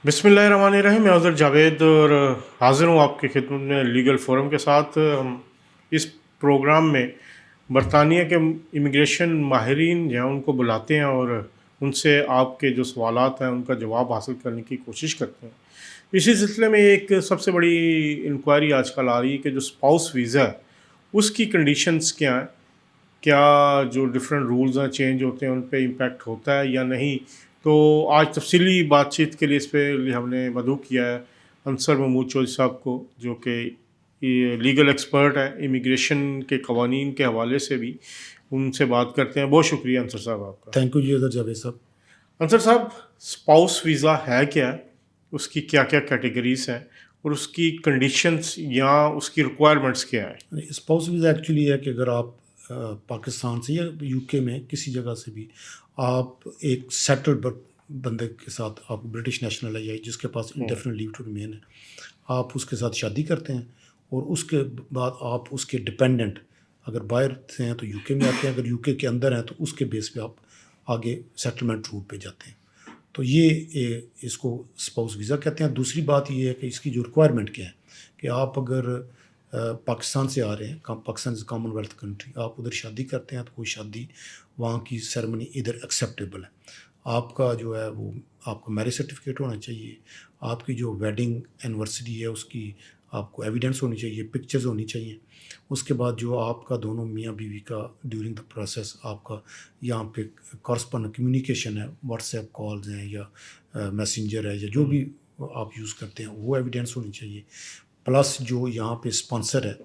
बिस्मिल्लाहिर्रहमानिर्रहीम। मैं हज़रत जावेद और हाज़िर हूँ आपकी खिदमत में लीगल फोरम के साथ। हम इस प्रोग्राम में बरतानिया के इमिग्रेशन माहिरीन जो हैं उनको बुलाते हैं और उनसे आपके जो सवालात हैं उनका जवाब हासिल करने की कोशिश करते हैं। इसी सिलसिले में एक सबसे बड़ी इंक्वायरी आजकल आ रही है कि जो स्पाउस वीज़ा है उसकी कंडीशंस क्या हैं, क्या जो डिफरेंट रूल्स हैं चेंज होते हैं उन पे इम्पेक्ट होता है या नहीं। तो आज तफसीली बातचीत के लिए इस पे हमने मदऊ किया है अंसर महमूद चौधरी साहब को, जो कि ये लीगल एक्सपर्ट है इमिग्रेशन के कवानीन के हवाले से भी। उनसे बात करते हैं। बहुत शुक्रिया अंसर साहब आपका। थैंक यू जी अदर जावेद साहब। अंसर साहब, स्पाउस वीज़ा है क्या है, उसकी क्या क्या कैटेगरीज हैं और उसकी कंडीशंस या उसकी रिक्वायरमेंट्स क्या है। स्पाउस वीज़ा एक्चुअली है कि अगर आप पाकिस्तान से या यूके में किसी जगह से भी आप एक सेटल्ड बंदे के साथ, आप ब्रिटिश नेशनल है या जिसके पास इंडेफिनिट लीव टू रिमेन है, आप उसके साथ शादी करते हैं और उसके बाद आप उसके डिपेंडेंट अगर बाहर से हैं तो यूके में आते हैं, अगर यूके के अंदर हैं तो उसके बेस पे आप आगे सेटलमेंट रूट पे जाते हैं। तो ये इसको स्पाउस वीज़ा कहते हैं। दूसरी बात ये है कि इसकी जो रिक्वायरमेंट क्या है कि आप अगर पाकिस्तान से आ रहे हैं, पाकिस्तान इज़ कॉमनवेल्थ कंट्री, आप उधर शादी करते हैं तो कोई शादी वहाँ की सेरेमनी इधर एक्सेप्टेबल है। आपका जो है वो आपका मैरिज सर्टिफिकेट होना चाहिए, आपकी जो वेडिंग एनिवर्सरी है उसकी आपको एविडेंस होनी चाहिए, पिक्चर्स होनी चाहिए। उसके बाद जो आपका दोनों मियाँ बीवी का ड्यूरिंग द प्रोसेस आपका यहाँ पे कॉरस्पॉन्डेंट कम्युनिकेशन है, व्हाट्सएप कॉल्स हैं या मैसेंजर है या जो भी आप यूज़ करते हैं वो एविडेंस होनी चाहिए। प्लस जो यहाँ पे स्पॉन्सर है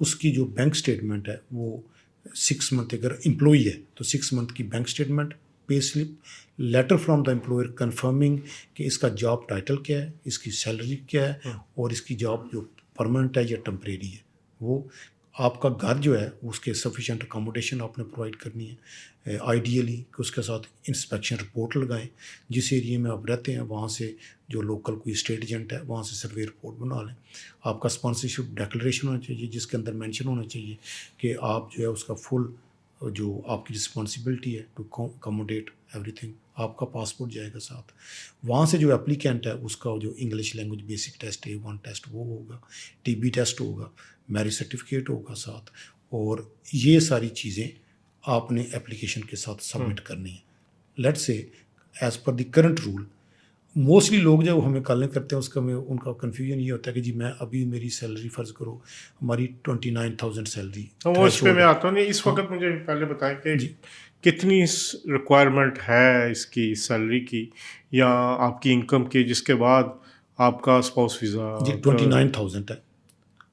उसकी जो बैंक स्टेटमेंट है वो 6 मंथ, अगर एम्प्लॉई है तो 6 मंथ की bank statement, pay slip, letter from the employer confirming कि इसका जॉब टाइटल क्या है, इसकी सैलरी क्या है और इसकी जॉब जो परमानेंट है या टेम्परेरी है। वो आपका घर जो है उसके सफिशेंट अकोमोडेशन आपने प्रोवाइड करनी है। आइडियली कि उसके साथ इंस्पेक्शन रिपोर्ट लगाएं, जिस एरिया में आप रहते हैं वहाँ से जो लोकल कोई स्टेट एजेंट है वहाँ से सर्वे रिपोर्ट बना लें। आपका स्पॉन्सरशिप डिक्लेरेशन होना चाहिए जिसके अंदर मेंशन होना चाहिए कि आप जो है उसका फुल जो आपकी रिस्पॉन्सिबिलिटी है टू अकोमोडेट एवरीथिंग। आपका पासपोर्ट जाएगा साथ। वहाँ से जो एप्लीकेंट है उसका जो English language basic test A1 test वो होगा, टीबी टेस्ट होगा, मैरिज सर्टिफिकेट होगा साथ, और ये सारी चीज़ें आपने एप्लीकेशन के साथ सबमिट करनी है। Let's say as per the current rule mostly लोग जब हमें कॉलिंग करते हैं उसका में उनका कन्फ्यूजन ये होता है कि जी मैं अभी मेरी सैलरी फ़र्ज़ करो हमारी 29,000 सैलरी तो वो इस पे मैं आता हूँ। नहीं, इस वक्त मुझे पहले बताएं कि जी कितनी रिक्वायरमेंट है इसकी सैलरी की या आपकी इनकम की, जिसके बाद आपका स्पाउस वीज़ा जी 29,000 है।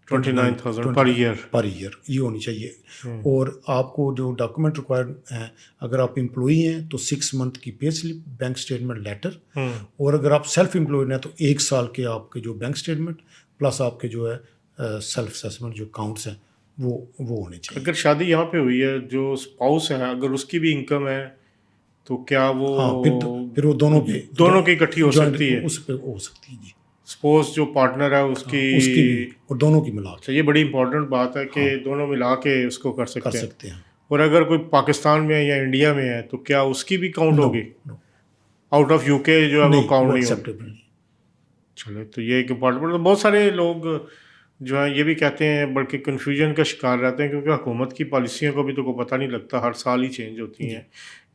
29,000 पर 29 ईयर। पर ईयर ये होनी चाहिए। और आपको जो डॉक्यूमेंट रिक्वायर्ड हैं, अगर आप एम्प्लॉई हैं तो 6 मंथ की pay slip, bank statement letter, और अगर आप सेल्फ एम्प्लॉयड हैं तो 1 साल के आपके जो बैंक स्टेटमेंट प्लस आपके जो है सेल्फ असेसमेंट जो अकाउंट्स हैं वो होने चाहिए। अगर शादी यहाँ पे हुई है, जो स्पाउस है अगर उसकी भी इनकम है तो क्या वो हाँ फिर वो दोनों पे दोनों की इकट्ठी हो जॉइंट सकती है। उस पे हो सकती है जी। सपोज जो पार्टनर है हाँ उसकी। उसकी भी और दोनों की मिला अच्छा, ये बड़ी इंपॉर्टेंट बात है कि हाँ दोनों मिला के उसको कर कर सकते हैं। सकते हैं। और अगर कोई पाकिस्तान में है या इंडिया में है तो क्या उसकी भी काउंट नो होगी। नो आउट ऑफ यूके जो है वो नहीं काउंट वो नहीं होगी। एक्सेप्टेबल नहीं। चलो, तो ये एक इम्पॉर्टेंट, तो बहुत सारे लोग जो है ये भी कहते हैं, बल्कि कन्फ्यूजन का शिकार रहते हैं क्योंकि हुकूमत की पॉलिसियों को भी तो को पता नहीं लगता, हर साल ही चेंज होती जी हैं,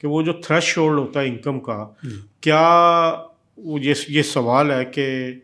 कि वो जो थ्रेश होल्ड होता है इनकम का, जी क्या वो ये सवाल है कि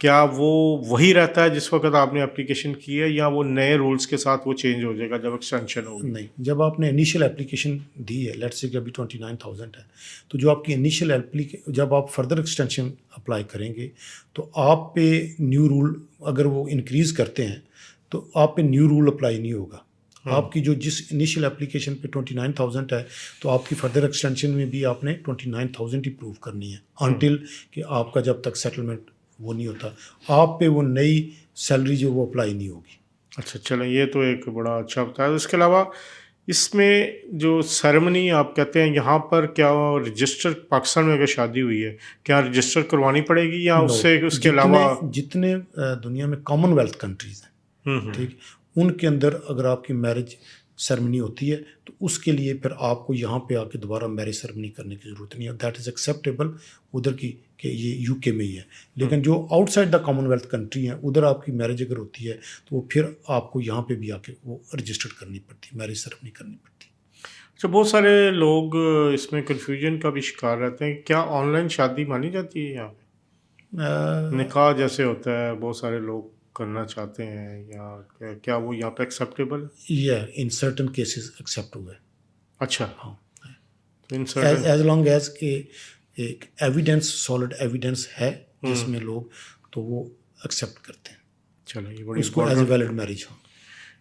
क्या वो वही रहता है जिस वक्त आपने एप्लीकेशन की है या वो नए रूल्स के साथ वो चेंज हो जाएगा जब एक्सटेंशन होगी। नहीं, जब आपने इनिशियल एप्लीकेशन दी है, लेट्स से कि अभी 29,000 है, तो जो आपकी इनिशियल जब आप फर्दर एक्सटेंशन अप्लाई करेंगे तो आप पे न्यू रूल, अगर वो इंक्रीज़ करते हैं तो आप पे न्यू रूल अप्लाई नहीं होगा। आपकी जो जिस इनिशियल एप्लीकेशन पे 29,000 है तो आपकी फर्दर एक्सटेंशन में भी आपने 29,000 ही प्रूव करनी है अनटिल कि आपका जब तक सेटलमेंट वो नहीं होता, आप पे वो नई सैलरी जो वो अप्लाई नहीं होगी। अच्छा, चलें, ये तो एक बड़ा अच्छा बताया। इसके अलावा इसमें जो सेरेमनी आप कहते हैं यहाँ पर, क्या रजिस्टर पाकिस्तान में अगर शादी हुई है क्या रजिस्टर करवानी पड़ेगी या नो, उससे उसके जितने अलावा। जितने दुनिया में कॉमनवेल्थ कंट्रीज़ हैं, ठीक, उनके अंदर अगर आपकी मैरिज सेरेमनी होती है तो उसके लिए फिर आपको यहाँ पे आके दोबारा मैरिज सेरेमनी करने की ज़रूरत नहीं है। That is acceptable. उधर की कि ये यूके में ही है। लेकिन जो आउटसाइड द कॉमनवेल्थ कंट्री है, उधर आपकी मैरिज अगर होती है तो वो फिर आपको यहाँ पे भी आके वो रजिस्टर्ड करनी पड़ती है, मैरिज सेरेमनी करनी पड़ती है। अच्छा, बहुत सारे लोग इसमें कन्फ्यूजन का भी शिकार रहते हैं। क्या ऑनलाइन शादी मानी जाती है यहाँ पे? निकाह जैसे होता है, बहुत सारे लोग करना चाहते हैं, या क्या वो यहाँ पे एक्सेप्टेबल है? ये इन सर्टन केसेस एक्सेप्ट हुआ है। अच्छा, हाँ, तो in certain as long as के एक एविडेंस, सॉलिड एविडेंस है जिसमें लोग तो वो एक्सेप्ट करते हैं चलो, ये बड़ी उसको as a important- valid marriage. हाँ,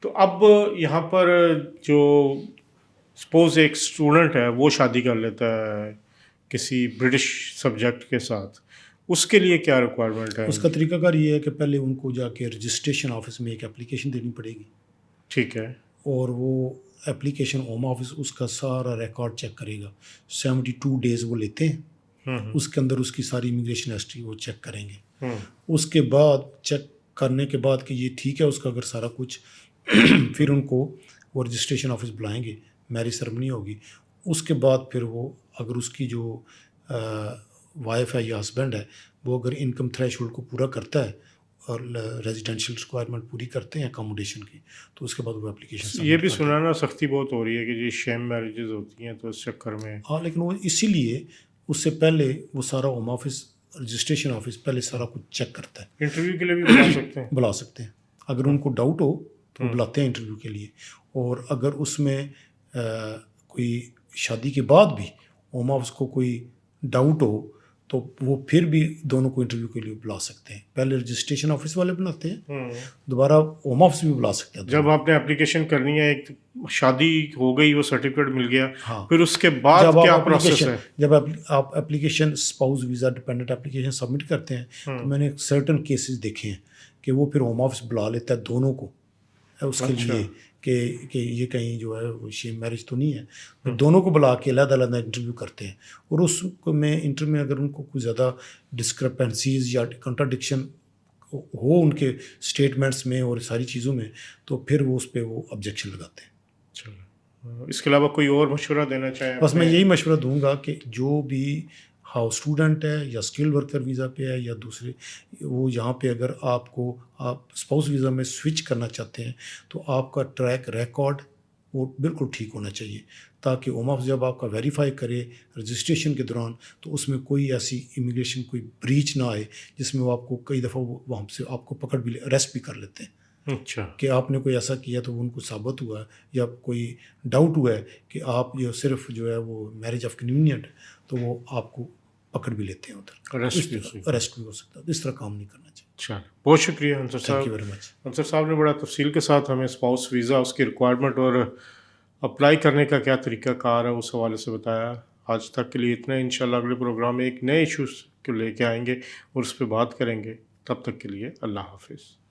तो अब यहाँ पर जो सपोज एक स्टूडेंट है वो शादी कर लेता है किसी ब्रिटिश सब्जेक्ट के साथ, उसके लिए क्या रिक्वायरमेंट है? उसका तरीकाकार ये है कि पहले उनको जाके रजिस्ट्रेशन ऑफिस में एक एप्लीकेशन देनी पड़ेगी, ठीक है। और वो एप्लीकेशन होम ऑफिस उसका सारा रिकॉर्ड चेक करेगा। 72 डेज़ वो लेते हैं, उसके अंदर उसकी सारी इमिग्रेशन हिस्ट्री वो चेक करेंगे। उसके बाद चेक करने के बाद कि ये ठीक है उसका अगर सारा कुछ फिर उनको वो रजिस्ट्रेशन ऑफिस बुलाएंगे, मैरिज सेरेमनी होगी। उसके बाद फिर वो अगर उसकी जो वाइफ है या हस्बैंड है वो अगर इनकम थ्रेशोल्ड को पूरा करता है और रेजिडेंशियल रिक्वायरमेंट पूरी करते हैं अकोमोडेशन की, तो उसके बाद वो एप्लीकेशन ये भी सुना ना, सख्ती बहुत हो रही है कि जी शेम मैरिजेस होती हैं, तो इस चक्कर में। हाँ, लेकिन वो इसीलिए उससे पहले वो सारा होम ऑफिस, रजिस्ट्रेशन ऑफिस पहले सारा कुछ चेक करता है। इंटरव्यू के लिए भी बुला सकते हैं? बुला सकते हैं, अगर उनको डाउट हो तो बुलाते हैं इंटरव्यू के लिए। और अगर उसमें कोई शादी के बाद भी होम ऑफिस को कोई डाउट हो तो वो फिर भी दोनों को इंटरव्यू के लिए बुला सकते हैं। पहले रजिस्ट्रेशन ऑफिस वाले बुलाते हैं, दोबारा होम ऑफिस भी बुला सकते हैं। जब आपने एप्लीकेशन करनी है, एक शादी हो गई, वो सर्टिफिकेट मिल गया, हाँ, फिर उसके बाद जब क्या आप प्रोसेस एप्लीकेशन है? जब आप application spouse visa dependent application submit करते हैं तो मैंने सर्टन केसेस देखे हैं कि वो फिर होम ऑफिस बुला लेता है दोनों को उसके लिए कि ये कहीं जो है वो शेम मैरिज तो नहीं है। तो दोनों को बुला के अलग-अलग इंटरव्यू करते हैं, और उसको में इंटरव्यू में अगर उनको कुछ ज़्यादा डिस्क्रपेंसीज या कंट्राडिक्शन हो उनके स्टेटमेंट्स में और सारी चीज़ों में, तो फिर वो उस पर वो ऑब्जेक्शन लगाते हैं। चलो, इसके अलावा कोई और मशवरा देना चाहें? बस मैं यही मशवरा दूंगा कि जो भी हाउस स्टूडेंट है या स्किल्ड वर्कर वीज़ा पे है या दूसरे, वो यहाँ पे अगर आप स्पाउस वीज़ा में स्विच करना चाहते हैं तो आपका ट्रैक रिकॉर्ड वो बिल्कुल ठीक होना चाहिए, ताकि होम ऑफिस जब आपका वेरीफाई करे रजिस्ट्रेशन के दौरान तो उसमें कोई ऐसी इमिग्रेशन कोई ब्रीच ना आए जिसमें वो आपको कई दफ़ा वहाँ से आपको पकड़ भी अरेस्ट भी कर लेते हैं। अच्छा, कि आपने कोई ऐसा किया तो उनको साबित हुआ है या कोई डाउट हुआ है कि आप जो सिर्फ जो है वो मैरिज ऑफ कन्वीनियंट, तो वो आपको पकड़ भी लेते हैं उधर, अरेस्ट भी हो सकता है। इस तरह काम नहीं करना चाहिए। चलो, बहुत शुक्रिया अंसर थैंक साहब। You very much. अंसर साहब ने बड़ा तफसील के साथ हमें स्पाउस वीज़ा, उसकी रिक्वायरमेंट और अप्लाई करने का क्या तरीकाकार है उस हवाले से बताया। आज तक के लिए इतना, इंशाल्लाह अगले प्रोग्राम में एक नए इशूज़ को लेके आएंगे और उस पर बात करेंगे। तब तक के लिए अल्लाह हाफिज़।